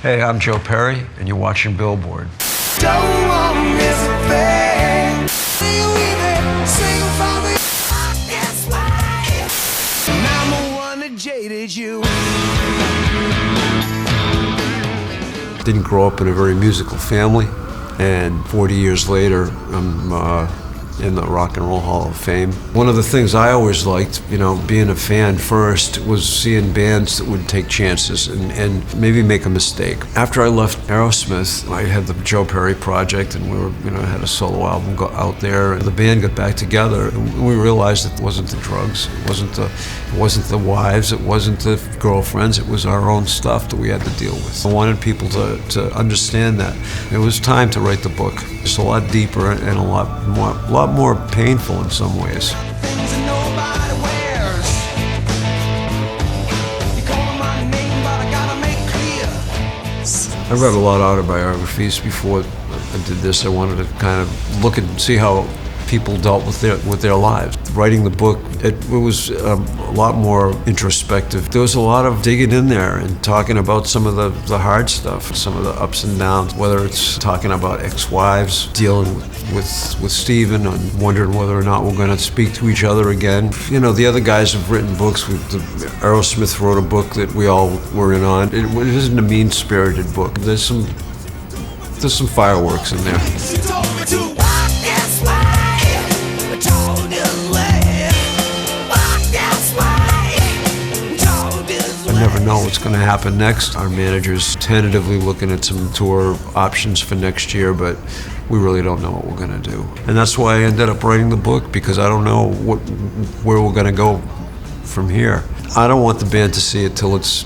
Hey, I'm Joe Perry, and you're watching Billboard. Don't want miss a thing. Sing with it, sing for me. That's why. And I'm the one that jaded you. Didn't grow up in a very musical family, and 40 years later, I'm in the Rock and Roll Hall of Fame. One of the things I always liked, being a fan first, was seeing bands that would take chances and maybe make a mistake. After I left Aerosmith, I had the Joe Perry project, and we had a solo album go out there, and the band got back together, and we realized it wasn't the drugs, it wasn't the wives, it wasn't the girlfriends, it was our own stuff that we had to deal with. I wanted people to understand that. It was time to write the book. It's a lot deeper and a lot more painful in some ways. Things that nobody wears. You call my name, but I gotta make clear. I read a lot of autobiographies before I did this. I wanted to kind of look and see how people dealt with their lives. Writing the book, it was a lot more introspective. There was a lot of digging in there and talking about some of the hard stuff, some of the ups and downs, whether it's talking about ex-wives, dealing with Steven, and wondering whether or not we're going to speak to each other again. The other guys have written books. Aerosmith wrote a book that we all were in on. It isn't a mean-spirited book. There's some fireworks in there. She told me to walk this way. I told this way. Walk this way. Told this way. I never know what's going to happen next. Our manager's tentatively looking at some tour options for next year, but we really don't know what we're going to do. And that's why I ended up writing the book, because I don't know where we're going to go from here. I don't want the band to see it till it's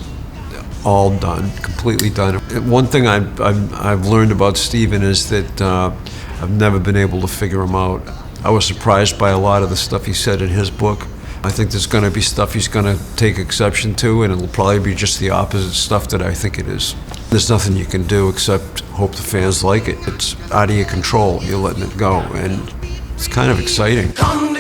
all done, completely done. One thing I've learned about Steven is that I've never been able to figure him out. I was surprised by a lot of the stuff he said in his book. I think there's going to be stuff he's going to take exception to, and it'll probably be just the opposite stuff that I think it is. There's nothing you can do except hope the fans like it. It's out of your control. You're letting it go, and it's kind of exciting. Come